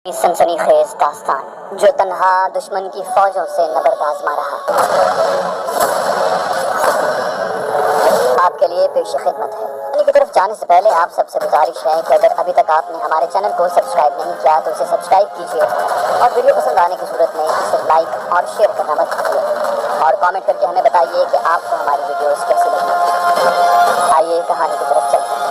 सनसनी खेज दास्तान जो तन्हा दुश्मन की फौजों से नबर्द आजमा रहा, आपके लिए पेश खिदमत है। की तरफ जाने से पहले आप सबसे गुजारिश है कि अगर अभी तक आपने हमारे चैनल को सब्सक्राइब नहीं किया तो इसे सब्सक्राइब कीजिए और वीडियो पसंद आने की सूरत में इसे लाइक और शेयर करना मत भूलिए और कमेंट करके हमें बताइए कि आपको हमारी वीडियोस कैसी लगी। आइए कहानी की तरफ चलते हैं।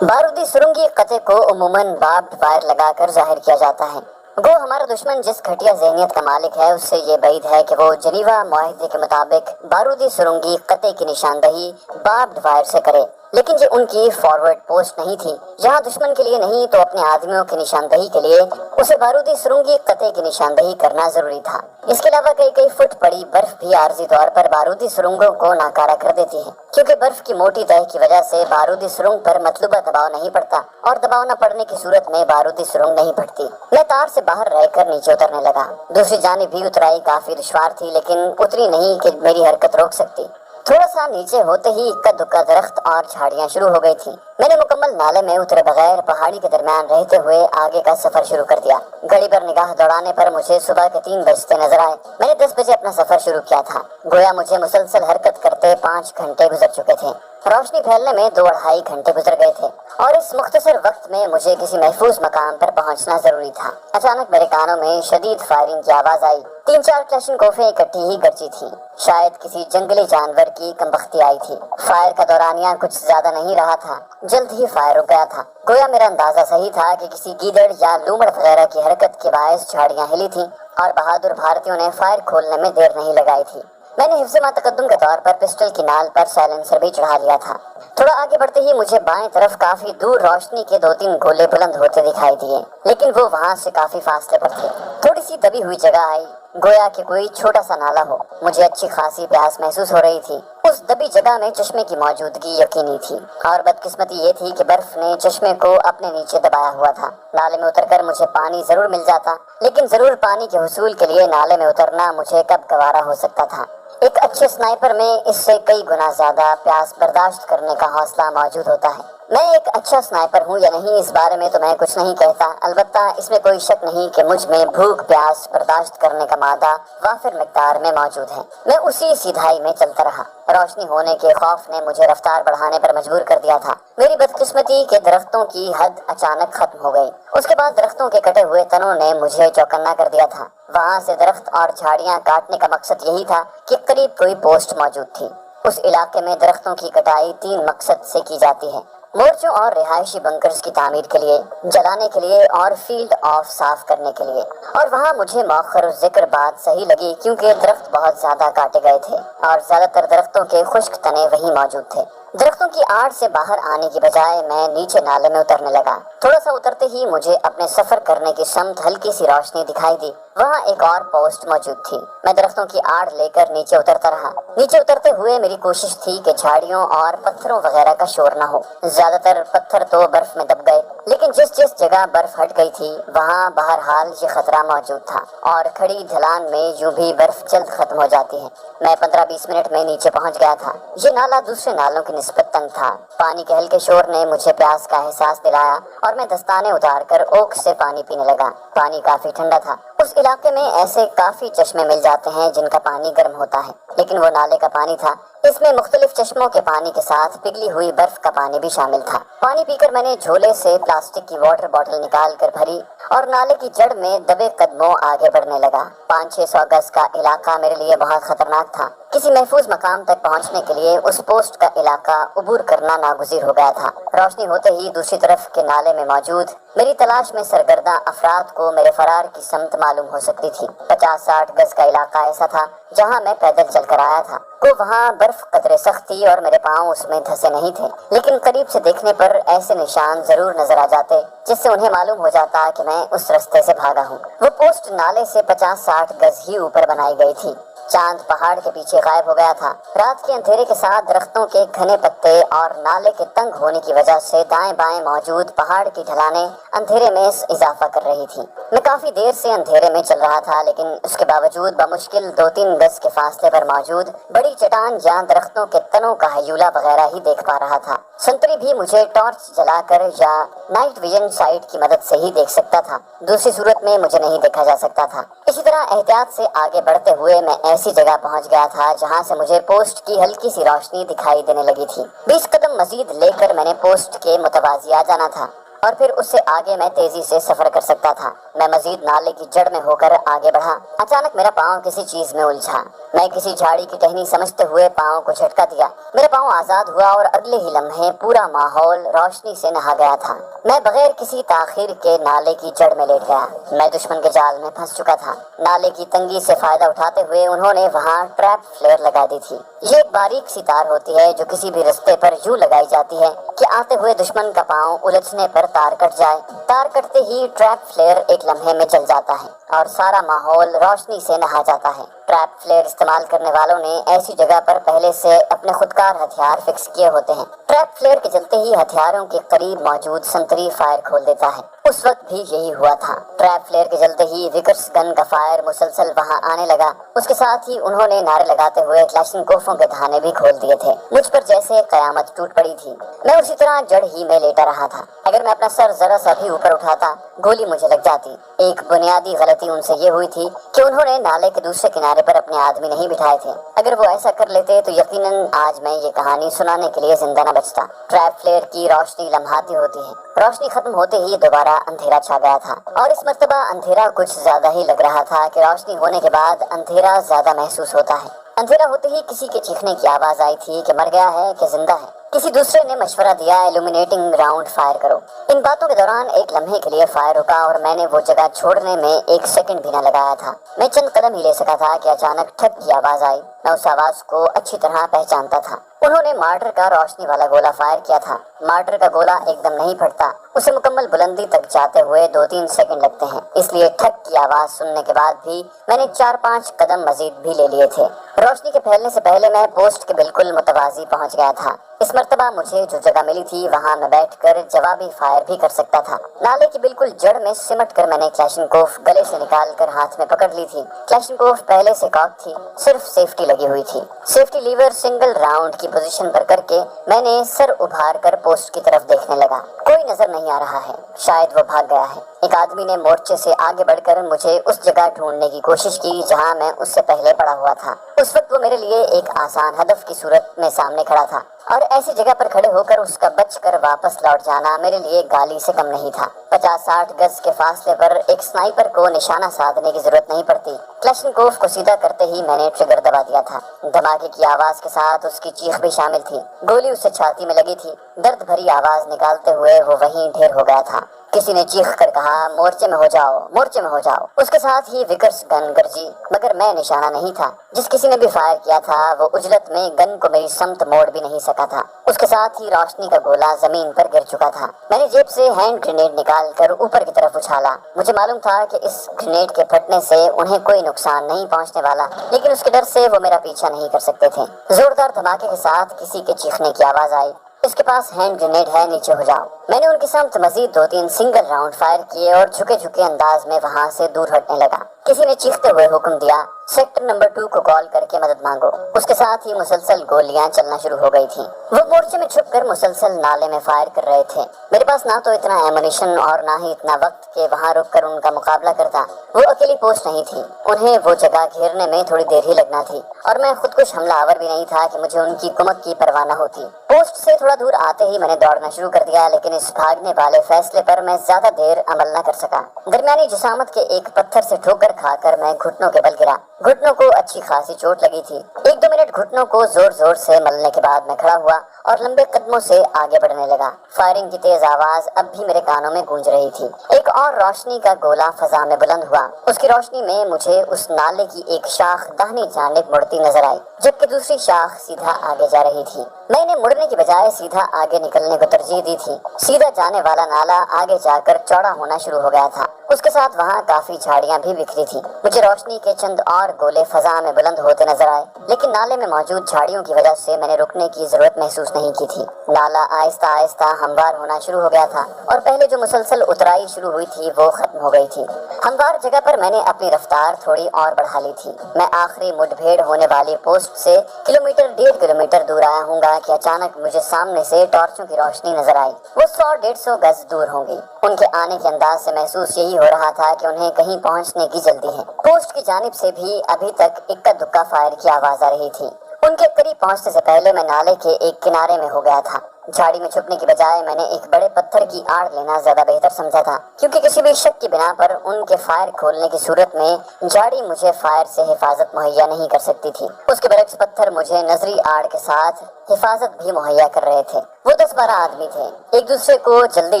बारूदी सुरंगी कते को उमूमन बार्ब्ड वायर लगाकर जाहिर किया जाता है। वो हमारा दुश्मन जिस घटिया ज़हनियत का मालिक है उससे ये बैद है कि वो जनीवा मुआहदे के मुताबिक बारूदी सुरंगी कते की निशानदही बार्ब्ड वायर से करे, लेकिन ये उनकी फॉरवर्ड पोस्ट नहीं थी। जहाँ दुश्मन के लिए नहीं तो अपने आदमियों की निशानदही के लिए उसे बारूदी सुरंगी कते की निशानदही करना जरूरी था। इसके अलावा कई फुट पड़ी बर्फ भी आर्जी तौर पर बारूदी सुरंगों को नाकारा कर देती है, क्योंकि बर्फ की मोटी तह की वजह से बारूदी सुरंग पर मतलूबा दबाव नहीं पड़ता और दबाव न पड़ने की सूरत में बारूदी सुरंग नहीं फटती। मैं तार से बाहर रहकर नीचे उतरने लगा। दूसरी जानिब भी उतराई काफी दुश्वार थी, लेकिन उतरी नहीं कि मेरी हरकत रोक सकती। थोड़ा सा नीचे होते ही इक्का दुक्का दरख्त और झाड़ियां शुरू हो गई थी। मैंने मुकम्मल नाले में उतरे बगैर पहाड़ी के दरमियान रहते हुए आगे का सफर शुरू कर दिया। घड़ी पर निगाह दौड़ाने पर मुझे सुबह के 3 बजते नजर आए। मैंने 10 बजे अपना सफर शुरू किया था। गोया मुझे मुसलसल हरकत करते 5 घंटे गुजर चुके थे। रोशनी फैलने में 2-2.5 घंटे गुजर गए थे और इस मुख्तसर वक्त में मुझे किसी महफूज मकाम पर पहुंचना जरूरी था। अचानक मेरे कानों में शदीद फायरिंग की आवाज आई। 3-4 क्लैशनकोफें इकट्ठी ही गरजी थी। शायद किसी जंगली जानवर की कमबख्ती आई थी। फायर का दौरानिया कुछ ज्यादा नहीं रहा था, जल्द ही फायर रुक गया था। गोया मेरा अंदाजा सही था कि किसी गीदड़ या लूमड़ वगैरह की हरकत के बायस झाड़ियां हिली थी और बहादुर भारतीयों ने फायर खोलने में देर नहीं लगाई थी। मैंने हिफ्ज़ मा तक़द्दुम के तौर पर पिस्टल की नाल पर साइलेंसर भी चढ़ा लिया था। थोड़ा आगे बढ़ते ही मुझे बाएं तरफ काफी दूर रोशनी के 2-3 गोले बुलंद होते दिखाई दिए, लेकिन वो वहां से काफी फासले पर थे। थोड़ी सी दबी हुई जगह आई, गोया कि कोई छोटा सा नाला हो। मुझे अच्छी खासी प्यास महसूस हो रही थी। उस दबी जगह में चश्मे की मौजूदगी यकीनी थी और बदकिस्मती ये थी कि बर्फ ने चश्मे को अपने नीचे दबाया हुआ था। नाले में उतरकर मुझे पानी जरूर मिल जाता, लेकिन जरूर पानी के हुसूल के लिए नाले में उतरना मुझे कब गवारा हो सकता था। एक अच्छे स्नाइपर में इससे कई गुना ज्यादा प्यास बर्दाश्त करने का हौसला मौजूद होता है। मैं एक अच्छा स्नाइपर हूँ या नहीं इस बारे में तो मैं कुछ नहीं कहता, अलबत्ता इसमें कोई शक नहीं कि मुझ में भूख प्यास बर्दाश्त करने का मादा वाफिर मिकदार में मौजूद है। मैं उसी सीधाई में चलता रहा। रोशनी होने के खौफ ने मुझे रफ्तार बढ़ाने पर मजबूर कर दिया था। मेरी बदकिस्मती के दरख्तों की हद अचानक खत्म हो गई। उसके बाद दरख्तों के कटे हुए तनों ने मुझे चौकन्ना कर दिया था। वहाँ से दरख्त और झाड़ियाँ काटने का मकसद यही था कि करीब कोई पोस्ट मौजूद थी। उस इलाके में दरख्तों की कटाई 3 मकसद से की जाती है: मोर्चों और रिहायशी बंकर्स की तामीर के लिए, जलाने के लिए और फील्ड ऑफ साफ करने के लिए। और वहाँ मुझे मौखर जिक्र बात सही लगी, क्योंकि दरख्त बहुत ज्यादा काटे गए थे और ज्यादातर दरख्तों के खुश्क तने वहीं मौजूद थे। दरख्तों की आड़ से बाहर आने की बजाय मैं नीचे नाले में उतरने लगा। थोड़ा सा उतरते ही मुझे अपने सफर करने की समत हल्की सी रोशनी दिखाई दी। वहाँ एक और पोस्ट मौजूद थी। मैं दरख्तों की आड़ लेकर नीचे उतरता रहा। नीचे उतरते हुए मेरी कोशिश थी कि झाड़ियों और पत्थरों वगैरह का शोर न हो। ज्यादातर पत्थर तो बर्फ में दब गए, लेकिन जिस जगह बर्फ हट गई थी वहाँ बहरहाल ये खतरा मौजूद था और खड़ी ढलान में यूं भी बर्फ जल्द खत्म हो जाती है। मैं 15-20 मिनट में नीचे पहुँच गया था। ये नाला दूसरे नालों की निस्बत तंग था। पानी के हल्के शोर ने मुझे प्यास का एहसास दिलाया और मैं दस्ताने उतारकर ओक से पानी पीने लगा। पानी काफी ठंडा था। उस इलाके में ऐसे काफी चश्मे मिल जाते हैं जिनका पानी गर्म होता है, लेकिन वो नाले का पानी था। इसमें मुख्तलिफ चश्मों के पानी के साथ पिघली हुई बर्फ का पानी भी शामिल था। पानी पीकर मैंने झोले से प्लास्टिक की वाटर बॉटल निकाल कर भरी और नाले की जड़ में दबे कदमों आगे बढ़ने लगा। 500-600 गज का इलाका मेरे लिए बहुत खतरनाक था। किसी महफूज मकाम तक पहुंचने के लिए उस पोस्ट का इलाका उबूर करना नागुज़ीर हो गया था। रोशनी होते ही दूसरी तरफ के नाले में मौजूद मेरी तलाश में सरगर्दा अफराद को मेरे फरार की समत मालूम हो सकती थी। 50-60 गज का इलाका ऐसा था जहां मैं पैदल चलकर आया था। तो वहां बर्फ कतरे सख्त थी और मेरे पांव उसमें धंसे नहीं थे, लेकिन करीब से देखने पर ऐसे निशान जरूर नजर आ जाते जिससे उन्हें मालूम हो जाता कि मैं उस रास्ते से भागा हूँ। वो पोस्ट नाले से 50-60 गज ही ऊपर बनाई गई थी। चांद पहाड़ के पीछे गायब हो गया था। रात के अंधेरे के साथ दरख्तों के घने पत्ते और नाले के तंग होने की वजह से दाएं बाएं मौजूद पहाड़ की ढलानें اندھیرے میں اضافہ کر رہی تھی۔ میں کافی دیر سے اندھیرے میں چل رہا تھا، لیکن اس کے باوجود بمشکل 2-3 گز کے فاصلے پر موجود بڑی چٹان یا درختوں کے تنوں کا ہیولہ وغیرہ ہی دیکھ پا رہا تھا۔ سنتری بھی مجھے ٹارچ جلا کر یا نائٹ ویژن سائٹ کی مدد سے ہی دیکھ سکتا تھا، دوسری صورت میں مجھے نہیں دیکھا جا سکتا تھا۔ اسی طرح احتیاط سے آگے بڑھتے ہوئے میں ایسی جگہ پہنچ گیا تھا جہاں سے مجھے پوسٹ کی ہلکی سی روشنی دکھائی دینے لگی تھی۔ 20 قدم مزید لے کر میں نے پوسٹ کے متوازی آ جانا تھا اور پھر اس سے آگے میں تیزی سے سفر کر سکتا تھا۔ میں مزید نالے کی جڑ میں ہو کر آگے بڑھا۔ اچانک میرا پاؤں کسی چیز میں الجھا۔ میں کسی جھاڑی کی ٹہنی سمجھتے ہوئے پاؤں کو جھٹکا دیا۔ میرا پاؤں آزاد ہوا اور اگلے ہی لمحے پورا ماحول روشنی سے نہا گیا تھا۔ میں بغیر کسی تاخیر کے نالے کی جڑ میں لیٹ گیا۔ میں دشمن کے جال میں پھنس چکا تھا۔ نالے کی تنگی سے فائدہ اٹھاتے ہوئے انہوں نے وہاں ٹریپ فلیئر لگا دی تھی۔ یہ ایک باریک سی تار ہوتی ہے جو کسی بھی رستے پر یوں لگائی جاتی ہے کہ آتے ہوئے دشمن کا پاؤں الجھنے پر تار کٹ جائے۔ تار کٹتے ہی ٹریپ فلیئر ایک لمحے میں جل جاتا ہے اور سارا ماحول روشنی سے نہا جاتا ہے۔ ٹریپ فلیئر استعمال کرنے والوں نے ایسی جگہ پر پہلے سے اپنے خودکار ہتھیار فکس کیے ہوتے ہیں۔ ٹریپ فلیئر کے جلتے ہی ہتھیاروں کے قریب موجود سنتری فائر کھول دیتا ہے۔ اس وقت بھی یہی ہوا تھا۔ ٹریپ فلیئر کے جلتے ہی وکرس گن کا فائر مسلسل وہاں آنے لگا۔ اس کے ساتھ ہی انہوں نے نعرے لگاتے ہوئے کلاشنکوفوں کے دھانے بھی کھول دیے تھے۔ مجھ پر جیسے قیامت ٹوٹ پڑی تھی۔ میں اسی طرح جڑ ہی میں لیٹا رہا تھا۔ اگر میں اپنا سر ذرا سا بھی اوپر اٹھاتا گولی مجھے لگ جاتی۔ ایک بنیادی غلطی ان سے یہ ہوئی تھی کہ انہوں نے نالے کے دوسرے کنارے پر اپنے آدمی نہیں بٹھائے تھے۔ اگر وہ ایسا کر لیتے تو یقیناً آج میں یہ کہانی سنانے کے لیے زندہ نہ بچتا۔ ٹریپ فلیئر کی روشنی لمحاتی ہوتی ہے۔ روشنی ختم ہوتے ہی دوبارہ اندھیرا چھا گیا تھا اور اس مرتبہ اندھیرا کچھ زیادہ ہی لگ رہا تھا کہ روشنی ہونے کے بعد اندھیرا زیادہ محسوس ہوتا ہے۔ اندھیرا ہوتے ہی کسی کے چیخنے کی آواز آئی تھی کہ مر گیا ہے کہ زندہ ہے۔ کسی دوسرے نے مشورہ دیا ایلومینیٹنگ راؤنڈ فائر کرو۔ ان باتوں کے دوران ایک لمحے کے لیے فائر رکا اور میں نے وہ جگہ چھوڑنے میں 1 سیکنڈ بھی نہ لگایا تھا۔ میں چند قدم ہی لے سکا تھا کہ اچانک ٹھک کی آواز آئی۔ میں اس آواز کو اچھی طرح پہچانتا تھا۔ انہوں نے مارٹر کا روشنی والا گولا فائر کیا تھا۔ مارٹر کا گولا ایک دم نہیں پھٹتا، اسے مکمل بلندی تک جاتے ہوئے 2-3 سیکنڈ لگتے ہیں۔ اس لیے ٹھک کی آواز سننے کے بعد بھی میں نے 4-5 قدم مزید بھی لے لیے تھے۔ روشنی کے پھیلنے سے پہلے میں پوسٹ کے بالکل متوازی پہنچ گیا تھا۔ اس مرتبہ مجھے جو جگہ ملی تھی وہاں میں بیٹھ کر جوابی فائر بھی کر سکتا تھا۔ نالے کی بالکل جڑ میں سمٹ کر میں نے کلاشنکوف گلے سے نکال کر ہاتھ میں پکڑ لی تھی۔ کلاشنکوف پہلے سے کاک تھی، صرف سیفٹی لگی ہوئی تھی۔ سیفٹی لیور سنگل راؤنڈ کی پوزیشن پر کر کے میں نے سر ابھار کر پوسٹ کی طرف دیکھنے لگا۔ کوئی نظر نہیں آ رہا ہے، شاید وہ بھاگ گیا ہے۔ ایک آدمی نے مورچے سے آگے بڑھ کر مجھے اس جگہ ڈھونڈنے کی کوشش کی جہاں میں اس سے پہلے پڑا ہوا تھا۔ اس وقت وہ میرے لیے ایک آسان ہدف کی صورت میں سامنے کھڑا تھا اور ایسی جگہ پر کھڑے ہو کر اس کا بچ کر واپس لوٹ جانا میرے لیے گالی سے کم نہیں تھا۔ 50-60 گز کے فاصلے پر ایک سنائپر کو نشانہ سادھنے کی ضرورت نہیں پڑتی۔ کلاشنکوف کو سیدھا کرتے ہی میں نے ٹریگر دبا دیا تھا۔ دھماکے کی آواز کے ساتھ اس کی چیخ بھی شامل تھی۔ گولی اسے چھاتی میں لگی تھی۔ درد بھری آواز نکالتے ہوئے وہ وہیں ڈھیر ہو گیا تھا۔ کسی نے چیخ کر کہا، مورچے میں ہو جاؤ، مورچے میں ہو جاؤ۔ اس کے ساتھ ہی وکرس گن گرجی، مگر میں نشانہ نہیں تھا۔ جس کسی نے بھی فائر کیا تھا وہ اجلت میں گن کو میری سمت موڑ بھی نہیں سکا تھا۔ اس کے ساتھ ہی روشنی کا گولا زمین پر گر چکا تھا۔ میں نے جیب سے ہینڈ گرینیڈ نکال کر اوپر کی طرف اچھالا۔ مجھے معلوم تھا کہ اس گرینیڈ کے پھٹنے سے انہیں کوئی نقصان نہیں پہنچنے والا، لیکن اس کے ڈر سے وہ میرا پیچھا نہیں کر سکتے تھے۔ زوردار دھماکے کے ساتھ کسی کے چیخنے کی آواز آئی، اس کے پاس ہینڈ گرینیڈ ہے، نیچے ہو جاؤ۔ میں نے ان کی سمت مزید 2-3 سنگل راؤنڈ فائر کیے اور جھکے جھکے انداز میں وہاں سے دور ہٹنے لگا۔ کسی نے چیختے ہوئے حکم دیا، سیکٹر نمبر 2 کو کال کر کے مدد مانگو۔ اس کے ساتھ ہی مسلسل گولیاں چلنا شروع ہو گئی تھیں۔ وہ مورچے میں چھپ کر مسلسل نالے میں فائر کر رہے تھے۔ میرے پاس نہ تو اتنا ایمونیشن اور نہ ہی اتنا وقت کہ وہاں رک کر ان کا مقابلہ کرتا۔ وہ اکیلی پوسٹ نہیں تھی، انہیں وہ جگہ گھیرنے میں تھوڑی دیر ہی لگنا تھی اور میں خود کش حملہ آور بھی نہیں تھا کہ مجھے ان کی کمک کی پرواہ نہ ہوتی۔ پوسٹ سے تھوڑا دور آتے ہی میں نے دوڑنا شروع کر دیا، لیکن اس بھاگنے والے فیصلے پر میں زیادہ دیر عمل نہ کر سکا۔ درمیانی جسامت کے ایک پتھر سے ٹھوکر کھا کر میں گھٹنوں کے بل گرا۔ گھٹنوں کو اچھی خاصی چوٹ لگی تھی۔ 1-2 منٹ گھٹنوں کو زور زور سے ملنے کے بعد میں کھڑا ہوا اور لمبے قدموں سے آگے بڑھنے لگا۔ فائرنگ کی تیز آواز اب بھی میرے کانوں میں گونج رہی تھی۔ ایک اور روشنی کا گولا فضا میں بلند ہوا۔ اس کی روشنی میں مجھے اس نالے کی ایک شاخ داہنی جانب مڑتی نظر آئی، جبکہ دوسری شاخ سیدھا آگے جا رہی تھی۔ میں نے मुड़ने की बजाय सीधा आगे निकलने को तरजीह दी थी। सीधा जाने वाला नाला आगे जाकर चौड़ा होना शुरू हो गया था। उसके साथ वहाँ काफी झाड़ियाँ भी बिखरी थी। मुझे रोशनी के चंद और गोले फजा में बुलंद होते नजर आए, लेकिन नाले में मौजूद झाड़ियों की वजह से मैंने रुकने की जरूरत महसूस नहीं की थी। नाला आहिस्ता आहिस्ता हमवार होना शुरू हो गया था और पहले जो मुसलसल उतराई शुरू हुई थी वो खत्म हो गई थी। हमवार जगह पर मैंने अपनी रफ्तार थोड़ी और बढ़ा ली थी। मैं आखिरी मुठभेड़ होने वाली पोस्ट से 1.5 किलोमीटर दूर आया हूँगा कि अचानक मुझे सामने से टॉर्चों की रोशनी नजर आई। वो 100-150 गज दूर होंगी। उनके आने के अंदाज से महसूस यही हो रहा था कि उन्हें कहीं पहुंचने की जल्दी है। पोस्ट की जानिब से भी अभी तक इक्का दुक्का फायर की आवाज आ रही थी। उनके करीब पहुंचने से पहले मैं नाले के एक किनारे में हो गया था। झाड़ी में छुपने की बजाय मैंने एक बड़े पत्थर की आड़ लेना ज्यादा बेहतर समझा था, क्योंकि किसी भी शक की बिना पर उनके फायर खोलने की सूरत में झाड़ी मुझे फायर से हिफाजत मुहैया नहीं कर सकती थी। उसके बरक्स पत्थर मुझे नजरी आड़ के साथ हिफाजत भी मुहैया कर रहे थे। वो 10-12 आदमी थे। एक दूसरे को जल्दी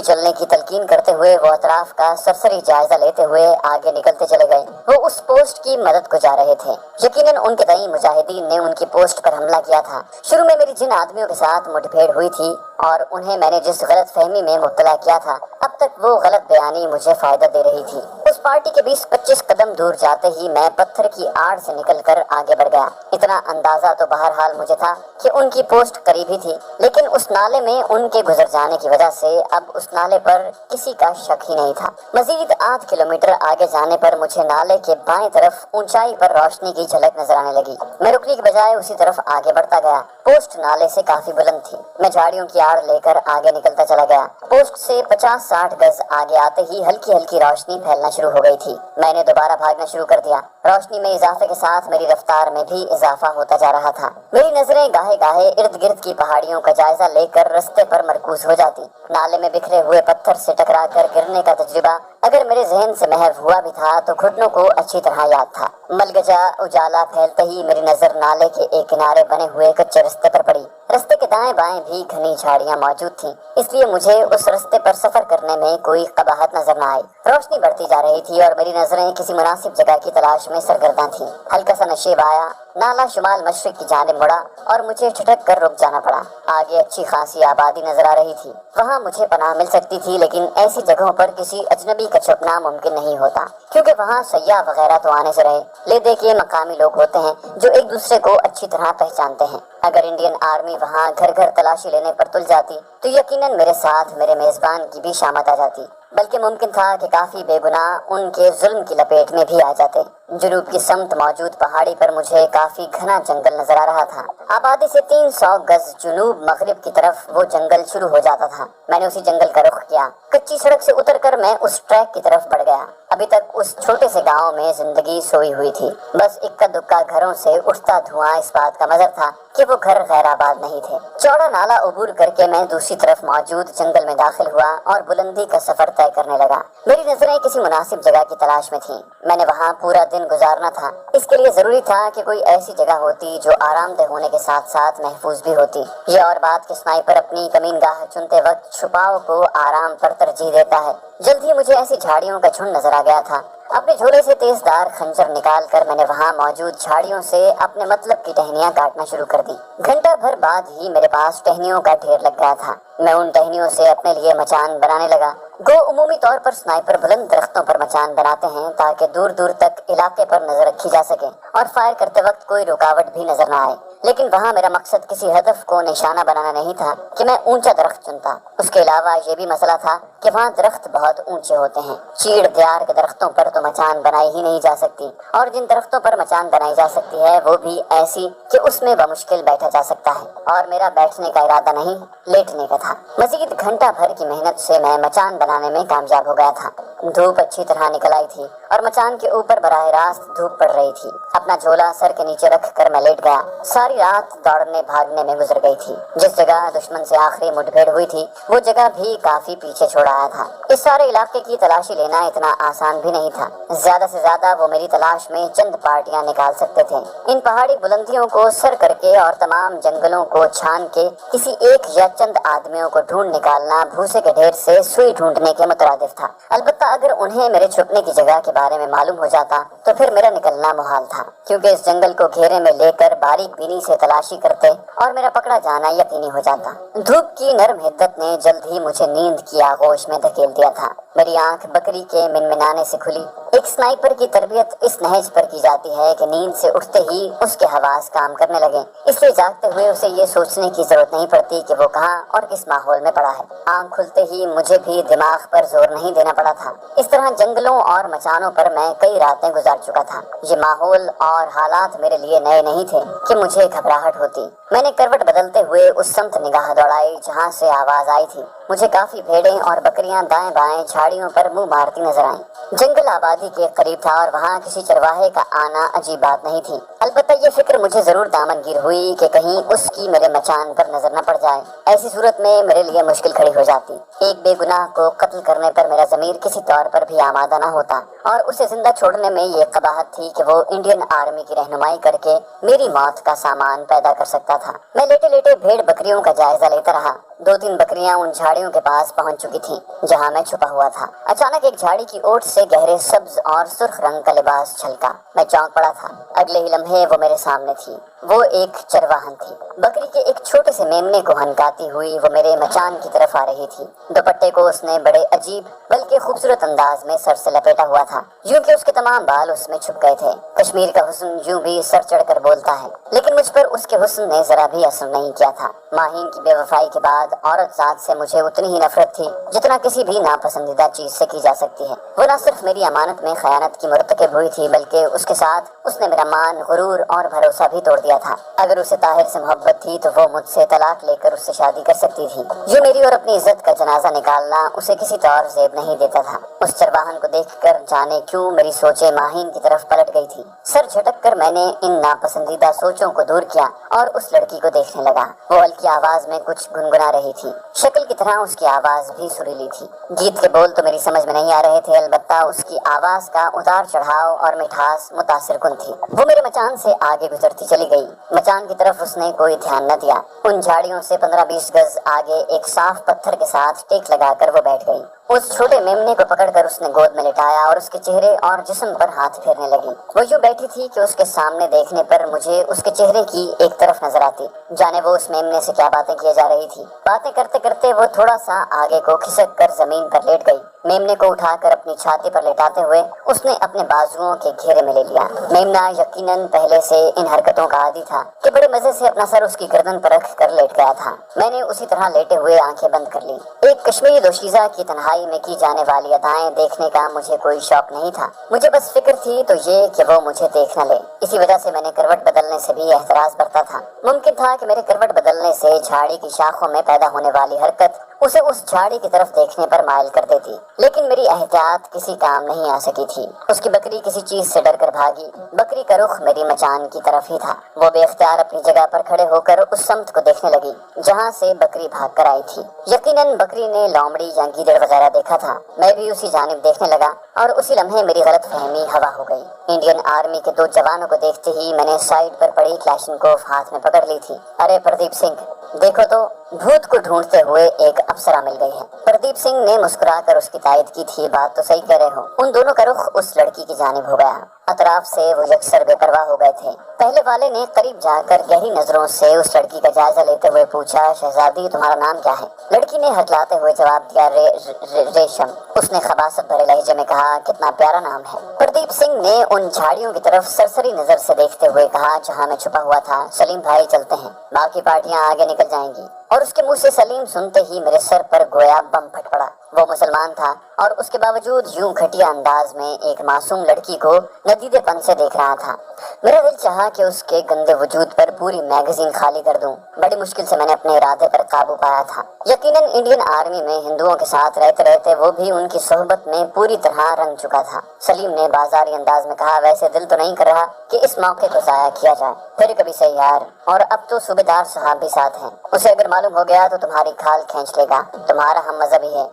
चलने की तलकीन करते हुए वो अतराफ का सरसरी जायजा लेते हुए आगे निकलते चले गए। वो उस पोस्ट की मदद को जा रहे थे। यकीनन उनके तई मुजाहिदीन ने उनकी पोस्ट पर हमला किया था। शुरू में मेरी जिन आदमियों के साथ मुठभेड़ हुई थी और उन्हें मैंने जिस गलत फहमी में मुब्तला किया था, अब तक वो गलत बयानी मुझे फायदा दे रही थी। उस पार्टी के 20-25 कदम दूर जाते ही मैं पत्थर की आड़ से निकलकर आगे बढ़ गया। इतना अंदाजा तो बहरहाल मुझे था कि उनकी पोस्ट करीब ही थी, लेकिन उस नाले में उनके गुजर जाने की वजह से अब उस नाले पर किसी का शक ही नहीं था। मजीद 8 किलोमीटर आगे जाने पर मुझे नाले के बाएं तरफ ऊंचाई पर रोशनी की झलक नजर आने लगी। मैं रुकने की बजाय उसी तरफ आगे बढ़ता गया। पोस्ट नाले से काफी बुलंद थी। मैं झाड़ियों की आड़ लेकर आगे निकलता चला गया। पोस्ट से 50-60 गज आगे आते ही हल्की हल्की रोशनी फैलना शुरू हो गई थी। मैंने दोबारा भागना शुरू कर दिया। रोशनी में इजाफे के साथ मेरी रफ्तार में भी इजाफा होता जा रहा था। मेरी नजरें गाहे गाहे इर्द गिर्द की पहाड़ियों का जायजा लेकर रास्ते पर मरकूज हो जाती। नाले में बिखरे हुए पत्थर से टकरा कर गिरने का तजुर्बा अगर मेरे जहन से महव हुआ भी था तो घुटनों को अच्छी तरह याद था। मलगजा उजाला फैलते ही मेरी नजर नाले के एक किनारे बने हुए कच्चे रास्ते पर पड़ी। रास्ते के दाएं बाएं भी घनी झाड़ियां मौजूद थीं, इसलिए मुझे उस रास्ते पर सफर करने में कोई कबाहत नजर न आई। रोशनी बढ़ती जा रही थी और मेरी नजरें किसी मुनासिब जगह की तलाश में सरगर्दा थीं। हल्का सा नशेब आया। नाला शुमाल मशरिक की जानिब मुड़ा और मुझे झटक कर रुक जाना पड़ा। आगे अच्छी खासी आबादी नजर आ रही थी। वहाँ मुझे पनाह मिल सकती थी, लेकिन ऐसी जगहों पर किसी अजनबी का छुपना मुमकिन नहीं होता, क्योंकि वहाँ सयाह वगैरह तो आने से रहे। ले देखिए मकामी लोग होते हैं जो एक दूसरे को अच्छी तरह पहचानते हैं। अगर इंडियन आर्मी वहाँ घर घर तलाशी लेने पर तुल जाती तो यकीनन मेरे साथ मेरे मेजबान की भी शामत आ जाती, बल्कि मुमकिन था कि काफी बेगुनाह उनके जुल्म की लपेट में भी आ जाते। जुनूब की समत मौजूद पहाड़ी पर मुझे काफी घना जंगल नजर आ रहा था। आबादी से 300 गज जुनूब मगरिब की तरफ वो जंगल शुरू हो जाता था। मैंने उसी जंगल का रुख किया। कच्ची सड़क से उतरकर मैं उस ट्रैक की तरफ बढ़ गया। अभी तक उस छोटे से गांव में जिंदगी सोई हुई थी। बस इक्का दुक्का घरों से उठता धुआं इस बात का मजर था कि वो घर गैराबाद नहीं थे। चौड़ा नाला अबूर करके मैं दूसरी तरफ मौजूद जंगल में दाखिल हुआ और बुलंदी का सफर तय करने लगा। मेरी नजरें किसी मुनासिब जगह की तलाश में थीं। मैंने वहाँ पूरा दिन गुजारना था। इसके लिए जरूरी था कि कोई ऐसी जगह होती जो आरामदेह होने के साथ साथ महफूज भी होती। ये और बात कि स्नाइपर अपनी कमीनगाह चुनते वक्त छुपाव को आराम पर तरजीह देता है। जल्द ही मुझे ऐसी झाड़ियों का झुंड नजर आ गया था। अपने झोले से तेजदार खंजर निकालकर मैंने वहाँ मौजूद झाड़ियों से अपने मतलब की टहनियाँ काटना शुरू कर दी। घंटा भर बाद ही मेरे पास टहनियों का ढेर लग गया था। मैं उन टहनियों से अपने लिए मचान बनाने लगा। गो उमूमी तौर पर स्नाइपर बुलंद दरख्तों पर मचान बनाते हैं ताकि दूर दूर तक इलाके पर नजर रखी जा सके और फायर करते वक्त कोई रुकावट भी नजर न आए। लेकिन वहाँ मेरा मकसद किसी हदफ को निशाना बनाना नहीं था कि मैं ऊंचा दरख्त चुनता। उसके अलावा ये भी मसला था कि वहाँ दरख्त बहुत ऊंचे होते हैं। चीड़ दियार के दरख्तों पर तो मचान बनाई ही नहीं जा सकती, और जिन दरख्तों पर मचान बनाई जा सकती है वो भी ऐसी कि उसमें बमुश्किल बैठा जा सकता है। और मेरा बैठने का इरादा नहीं, लेटने का था। मजीद घंटा भर की मेहनत से मैं मचान बनाने में कामयाब हो गया था। धूप अच्छी तरह निकल आई थी और मचान के ऊपर बराह रास्त धूप पड़ रही थी। अपना झोला सर के नीचे रख कर मैं लेट गया। सारी रात दौड़ने भागने में गुजर गई थी। जिस जगह दुश्मन से आखिरी मुठभेड़ हुई थी वो जगह भी काफी पीछे छोड़ چھڑایا تھا۔ اس سارے علاقے کی تلاشی لینا اتنا آسان بھی نہیں تھا۔ زیادہ سے زیادہ وہ میری تلاش میں چند پارٹیاں نکال سکتے تھے۔ ان پہاڑی بلندیوں کو سر کر کے اور تمام جنگلوں کو چھان کے کسی ایک یا چند آدمیوں کو ڈھونڈ نکالنا بھوسے کے ڈھیر سے سوئی ڈھونڈنے کے مترادف تھا۔ البتہ اگر انہیں میرے چھپنے کی جگہ کے بارے میں معلوم ہو جاتا تو پھر میرا نکلنا محال تھا، کیونکہ اس جنگل کو گھیرے میں لے کر باریک بینی سے تلاشی کرتے اور میرا پکڑا جانا یقینی ہو جاتا۔ دھوپ کی نرم حدت نے جلد ہی مجھے نیند کی آغوش میں دھکیل دیا تھا۔ میری آنکھ بکری کے منمنانے سے کھلی۔ ایک سنائپر کی تربیت اس نہج پر کی جاتی ہے کہ نیند سے اٹھتے ہی اس کے حواس کام کرنے لگیں، اس لیے جاگتے ہوئے اسے یہ سوچنے کی ضرورت نہیں پڑتی کہ وہ کہاں اور کس ماحول میں پڑا ہے۔ آنکھ کھلتے ہی مجھے بھی دماغ پر زور نہیں دینا پڑا تھا۔ اس طرح جنگلوں اور مچانوں پر میں کئی راتیں گزار چکا تھا۔ یہ ماحول اور حالات میرے لیے نئے نہیں تھے کہ مجھے گھبراہٹ ہوتی۔ میں نے کروٹ بدلتے ہوئے اس سمت نگاہ دوڑائی جہاں سے آواز آئی تھی۔ مجھے کافی بھیڑیں اور بکریاں دائیں بائیں جھاڑیوں پر منہ مارتی نظر آئیں۔ جنگل آبادی کے قریب تھا اور وہاں کسی چرواہے کا آنا عجیب بات نہیں تھی۔ البتہ یہ فکر مجھے ضرور دامنگیر ہوئی کہ کہیں اس کی میرے مچان پر نظر نہ پڑ جائے۔ ایسی صورت میں میرے لیے مشکل کھڑی ہو جاتی۔ ایک بے گناہ کو قتل کرنے پر میرا ضمیر کسی طور پر بھی آمادہ نہ ہوتا، اور اسے زندہ چھوڑنے میں یہ قباحت تھی کہ وہ انڈین آرمی کی رہنمائی کر کے میری موت کا سامان پیدا کر سکتا تھا۔ میں لیٹے لیٹے بھیڑ بکریوں کا جائزہ لیتا رہا۔ 2-3 بکریاں ان جھاڑیوں کے پاس پہنچ چکی تھیں جہاں میں چھپا ہوا تھا۔ اچانک ایک جھاڑی کی اوٹ سے گہرے سبز اور سرخ رنگ کا لباس چھلکا۔ میں چونک پڑا تھا۔ اگلے ہی لمحے وہ میرے سامنے تھی۔ وہ ایک چرواہن تھی۔ بکری کے ایک چھوٹے سے میمنے کو ہنکاتی ہوئی وہ میرے مچان کی طرف آ رہی تھی۔ دوپٹے کو اس نے بڑے عجیب بلکہ خوبصورت انداز میں سر سے لپیٹا ہوا تھا، یوں کہ اس کے تمام بال اس میں چھپ گئے تھے۔ کشمیر کا حسن یوں بھی سر چڑھ کر بولتا ہے، لیکن مجھ پر اس کے حسن نے ذرا بھی اثر نہیں کیا تھا۔ ماہین کی بے وفائی کے بعد عورت ذات سے مجھے اتنی ہی نفرت تھی جتنا کسی بھی ناپسندیدہ چیز سے کی جا سکتی ہے۔ وہ نہ صرف میری امانت میں خیانت کی مرتکب ہوئی تھی، بلکہ اس کے ساتھ اس نے میرا مان، غرور اور بھروسہ بھی توڑ دیا تھا۔ اگر اسے طاہر سے محبت تھی تو وہ مجھ سے طلاق لے کر اس سے شادی کر سکتی تھی۔ یہ میری اور اپنی عزت کا جنازہ نکالنا اسے کسی طور زیب نہیں دیتا تھا۔ اس چرواہن کو دیکھ کر جانے کیوں میری سوچیں ماہین کی طرف پلٹ گئی تھی۔ سر جھٹک کر میں نے ان ناپسندیدہ سوچوں کو دور کیا اور اس لڑکی کو دیکھنے لگا۔ وہ ہلکی آواز میں کچھ گنگنا رہی تھی۔ شکل کی طرح اس کی آواز بھی سریلی تھی۔ گیت کے بول تو میری سمجھ میں نہیں آ رہے تھے، البتہ اس کی آواز کا اتار چڑھاؤ اور مٹھاس متاثر کن تھی۔ وہ میرے مچان سے آگے گزرتی چلی گئی۔ مچان کی طرف اس نے کوئی دھیان نہ دیا۔ ان جھاڑیوں سے 15-20 گز آگے ایک صاف پتھر کے ساتھ ٹیک لگا کر وہ بیٹھ گئی۔ اس چھوٹے میمنے کو پکڑ کر اس نے گود میں لٹایا اور اس کے چہرے اور جسم پر ہاتھ پھیرنے لگی۔ وہ یوں بیٹھی تھی کہ اس کے سامنے دیکھنے پر مجھے اس کے چہرے کی ایک طرف نظر آتی، جانے وہ اس میمنے سے کیا باتیں کیے جا رہی تھی۔ باتیں کرتے کرتے وہ تھوڑا سا آگے کو کھسک کر زمین پر لیٹ گئی۔ میمنے کو اٹھا کر اپنی چھاتی پر لٹاتے ہوئے اس نے اپنے بازوؤں کے گھیرے میں لے لیا۔ میمنا یقیناً پہلے سے ان حرکتوں کا عادی تھا کہ بڑے مزے سے اپنا سر اس کی گردن پر رکھ کر لیٹ گیا تھا۔ میں نے اسی طرح لیٹے ہوئے آنکھیں بند کر لی۔ ایک کشمیری دوشیزہ کی تنہائی میں کی جانے والی ادائیں دیکھنے کا مجھے کوئی شوق نہیں تھا۔ مجھے بس فکر تھی تو یہ کہ وہ مجھے دیکھ نہ لے۔ اسی وجہ سے میں نے کروٹ بدلنے سے بھی احتراز برتا تھا۔ ممکن تھا کہ میرے کروٹ بدلنے سے جھاڑی کی شاخوں میں پیدا ہونے والی حرکت اسے اس جھاڑی کی طرف دیکھنے پر مائل کر دیتی، لیکن میری احتیاط کسی کام نہیں آ سکی تھی۔ اس کی بکری کسی چیز سے ڈر کر بھاگی۔ بکری کا رخ میری مچان کی طرف ہی تھا۔ وہ بے اختیار اپنی جگہ پر کھڑے ہو کر اس سمت کو دیکھنے لگی جہاں سے بکری بھاگ کر آئی تھی۔ یقیناً بکری نے لومڑی یا گیدڑ وغیرہ دیکھا تھا۔ میں بھی اسی جانب دیکھنے لگا اور اسی لمحے میری غلط فہمی ہوا ہو گئی۔ انڈین آرمی کے 2 جوانوں کو دیکھتے ہی میں نے سائیڈ پر پڑی کلاشنکوف ہاتھ میں پکڑ لی تھی۔ ارے پردیپ سنگھ، دیکھو تو بھوت کو ڈھونڈتے ہوئے ایک افسرہ مل گئی ہے۔ پردیپ سنگھ نے مسکرا کر اس کی تائید کی تھی، بات تو صحیح کہہ رہے ہو۔ ان دونوں کا رخ اس لڑکی کی جانب ہو گیا۔ اطراف سے وہ یکسر بے پرواہ ہو گئے تھے۔ پہلے والے نے قریب جا کر گہری نظروں سے اس لڑکی کا جائزہ لیتے ہوئے پوچھا، شہزادی تمہارا نام کیا ہے؟ لڑکی نے ہٹلاتے ہوئے جواب دیا، ریشم۔ اس نے خباثت بھرے لہجے میں کہا، کتنا پیارا نام ہے۔ پردیپ سنگھ نے ان جھاڑیوں کی طرف سرسری نظر سے دیکھتے ہوئے کہا جہاں میں چھپا ہوا تھا، سلیم بھائی چلتے ہیں، باقی پارٹیاں آگے نکل جائیں گی۔ اور اس کے منہ سے سلیم سنتے ہی میرے سر پر گویا بم پھٹ پڑا۔ وہ مسلمان تھا اور اس کے باوجود یوں گھٹیا انداز میں ایک معصوم لڑکی کو ندیدے پن سے دیکھ رہا تھا۔ میرا دل چاہا کہ اس کے گندے وجود پر پوری میگزین خالی کر دوں۔ بڑی مشکل سے میں نے اپنے ارادے پر قابو پایا تھا۔ یقیناً انڈین آرمی میں ہندوؤں کے ساتھ رہتے رہتے وہ بھی ان کی صحبت میں پوری طرح رنگ چکا تھا۔ سلیم نے بازاری انداز میں کہا، ویسے دل تو نہیں کر رہا کہ اس موقع کو ضائع کیا جائے، پھر کبھی صحیح یار۔ اور اب تو صوبیدار صاحب بھی ساتھ ہیں، اسے اگر معلوم ہو گیا تو تمہاری کھال کھینچ لے گا، تمہارا ہم مذہبی ہے۔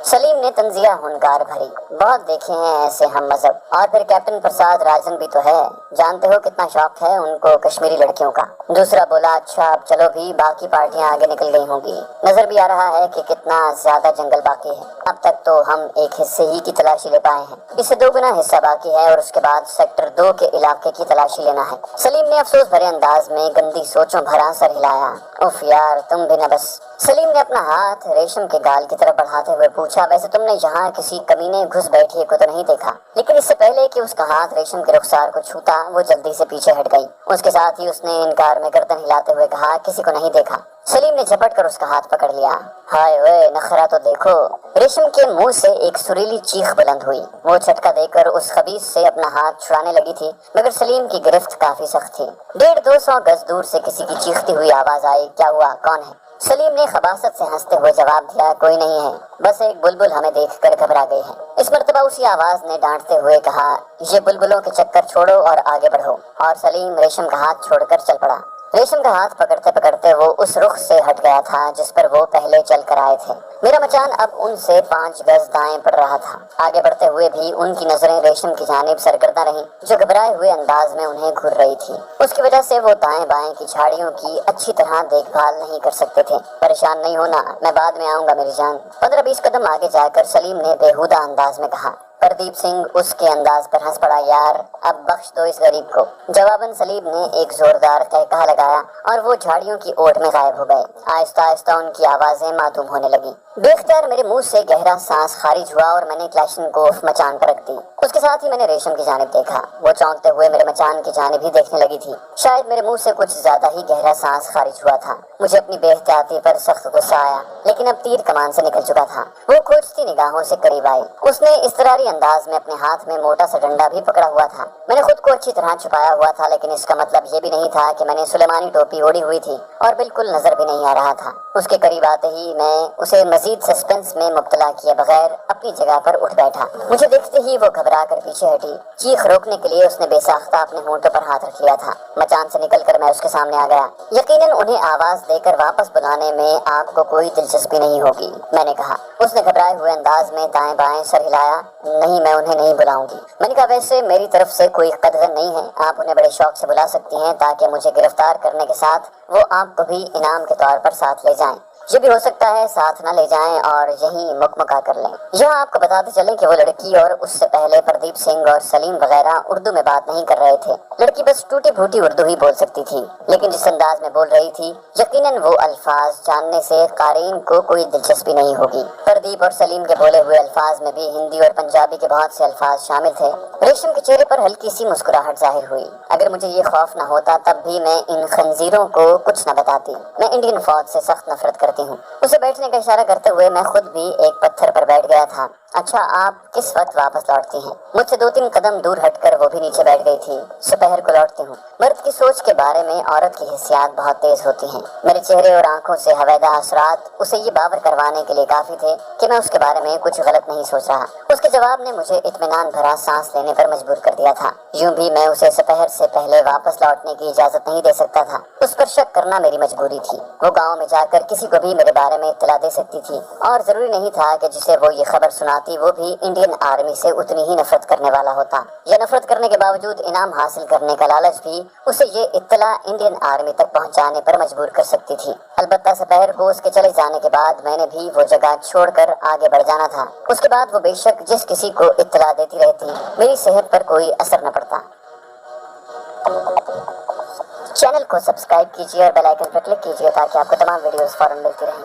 सलीम ने तंजिया हुनकार भरी। बहुत देखे हैं ऐसे हम मजहब। और फिर कैप्टन प्रसाद राजन भी तो है, जानते हो कितना शौक है उनको कश्मीरी लड़कियों का। दूसरा बोला, अच्छा अब चलो भी, बाकी पार्टियां आगे निकल गई होंगी। नजर भी आ रहा है कि कितना ज्यादा जंगल बाकी है। अब तक तो हम एक हिस्से ही की तलाशी ले पाए हैं, इससे 2 गुना हिस्सा बाकी है और उसके बाद सेक्टर 2 के इलाके की तलाशी लेना है। सलीम ने अफसोस भरे अंदाज में गंदी सोचों भरा सर हिलाया। उफ यार, तुम भी न बस। सलीम ने अपना हाथ रेशम के गाल की तरफ बढ़ाते हुए पूछा, वैसे तुमने यहाँ किसी कमीने घुस बैठिए को तो नहीं देखा? लेकिन इससे पहले कि उसका हाथ रेशम के रुखसार को छूता, वो जल्दी से पीछे हट गई। उसके साथ ही उसने इनकार में गर्दन हिलाते हुए कहा, किसी को नहीं देखा। सलीम ने झपट कर उसका हाथ पकड़ लिया। हाय ओए, नखरा तो देखो। रेशम के मुंह से एक सुरीली चीख बुलंद हुई। वो झटका देकर उस खबीस से अपना हाथ छुड़ाने लगी थी, मगर सलीम की गिरफ्त काफी सख्त थी। 150-200 गज दूर से किसी की चीखती हुई आवाज आई, क्या हुआ, कौन है? सलीम ने खबासत से हंसते हुए जवाब दिया, कोई नहीं है, बस एक बुलबुल हमें देखकर घबरा गई है। इस मर्तबा उसी आवाज ने डांटते हुए कहा, ये बुलबुलों के चक्कर छोड़ो और आगे बढ़ो। और सलीम रेशम का हाथ छोड़कर चल पड़ा। रेशम का हाथ पकड़ते पकड़ते वो उस रुख से हट गया था जिस पर वो पहले चल कर आए थे। मेरा मचान अब उनसे 5 गज दाएं पड़ रहा था। आगे बढ़ते हुए भी उनकी नजरें रेशम की जानिब सरगर्दा रहीं, जो घबराए हुए अंदाज में उन्हें घूर रही थी। उसकी वजह से वो दाएं बाएं की झाड़ियों की अच्छी तरह देखभाल नहीं कर सकते थे। परेशान नहीं होना, मैं बाद में आऊंगा मेरी जान। 15-20 कदम आगे जाकर सलीम ने बेहुदा अंदाज में कहा। प्रदीप सिंह उसके अंदाज पर हंस पड़ा, यार अब बख्श दो इस गरीब को। जवाबन सलीम ने एक जोरदार कहकहा लगाया और वो झाड़ियों की ओट में गायब हो गए। आहिस्ता आहिस्ता उनकी आवाजें मातूम होने लगी। बेख्तियार मेरे मुंह से गहरा सांस खारिज हुआ और मैंने क्लैशनकोफ मचान पर रख दी। उसके साथ ही मैंने रेशम की जानिब देखा। वो चौंकते हुए मेरे मचान की जानिब ही देखने लगी थी। शायद मेरे मुंह से कुछ ज्यादा ही गहरा सांस खारिज हुआ था। मुझे अपनी बेहतियाती पर सख्त गुस्सा आया, लेकिन अब तीर कमान से निकल चुका था। वो खोजती निगाहों से करीब आई। उसने इस्तरारी अंदाज में अपने हाथ में मोटा सा डंडा भी पकड़ा हुआ था। मैंने खुद को अच्छी तरह छुपाया हुआ था, लेकिन इसका मतलब ये भी नहीं था कि मैंने सुलेमानी टोपी ओढ़ी हुई थी और बिल्कुल नजर भी नहीं आ रहा था। उसके करीब आते ही मैं उसे मजीद सस्पेंस में मुब्तला किए बगैर अपनी जगह पर उठ बैठा। मुझे देखते ही वो घबरा कर पीछे हटी। चीख रोकने के लिए उसने बेसाख्ता अपने होंठों पर हाथ रख लिया था। मचान से निकलकर मैं उसके सामने आ गया। यकीनन उन्हें आवाज देकर वापस बुलाने में आपको कोई दिलचस्पी नहीं होगी, मैंने कहा। उसने घबराए हुए अंदाज में दाएं बाएं सर हिलाया। नहीं, मैं उन्हें नहीं बुलाऊंगी। मैंने कहा, वैसे मेरी तरफ से कोई कदर नहीं है, आप उन्हें बड़े शौक से बुला सकती हैं ताकि मुझे गिरफ्तार करने के साथ वो आपको भी इनाम के तौर पर साथ ले जाएं। ये भी हो सकता है साथ न ले जाएं और यहीं मुकमका कर लें। यह आपको बताते चलें कि वो लड़की और उससे पहले प्रदीप सिंह और सलीम वगैरह उर्दू में बात नहीं कर रहे थे। लड़की बस टूटी फूटी उर्दू ही बोल सकती थी, लेकिन जिस अंदाज में बोल रही थी यकीनन वो अल्फाज जानने से कारीन को कोई दिलचस्पी नहीं होगी। प्रदीप और सलीम के बोले हुए अल्फाज में भी हिंदी और पंजाबी के बहुत से अल्फाज शामिल थे। रेशम के चेहरे पर हल्की सी मुस्कुराहट जाहिर हुई। अगर मुझे ये खौफ न होता तब भी मैं इन खंजीरों को कुछ न बताती। मैं इंडियन फौज से सख्त नफरत करती हूँ। उसे बैठने का इशारा करते हुए मैं खुद भी एक पत्थर पर बैठ गया था। अच्छा, आप किस वक्त वापस लौटती हैं? मुझसे 2-3 कदम दूर हटकर वो भी नीचे बैठ गई थी। दोपहर को लौटती हूँ। मर्द की सोच के बारे में औरत की हिस्सियात बहुत तेज होती हैं। मेरे चेहरे और आंखों से हवैदा असरात उसे ये बावर करवाने के लिए काफी थे कि मैं उसके बारे में कुछ गलत नहीं सोच रहा। उसके जवाब ने मुझे इत्मीनान भरा सांस लेने पर मजबूर कर दिया था। यूं भी मैं उसे दोपहर से पहले वापस लौटने की इजाजत नहीं दे सकता था। उस पर शक करना मेरी मजबूरी थी। वो गाँव में जाकर किसी को भी मेरे बारे में इत्तला दे सकती थी और जरूरी नहीं था कि जिसे वो ये खबर सुनाती वो भी इंडियन आर्मी से उतनी ही नफरत करने वाला होता। यह नफरत करने के बावजूद इनाम हासिल करने का लालच भी उसे ये इत्तला इंडियन आर्मी तक पहुंचाने पर मजबूर कर सकती थी। अलबत्ता दोपहर को उसके चले जाने के बाद मैंने भी वो जगह छोड़कर आगे बढ़ जाना था। उसके बाद वो बेशक जिस किसी को इत्तला देती रहती, मेरी सेहत पर कोई असर न पड़ता। चैनल को सब्सक्राइब कीजिए और बेल आइकन पर क्लिक कीजिए ताकि आपको तमाम वीडियोस फौरन मिलती रहें।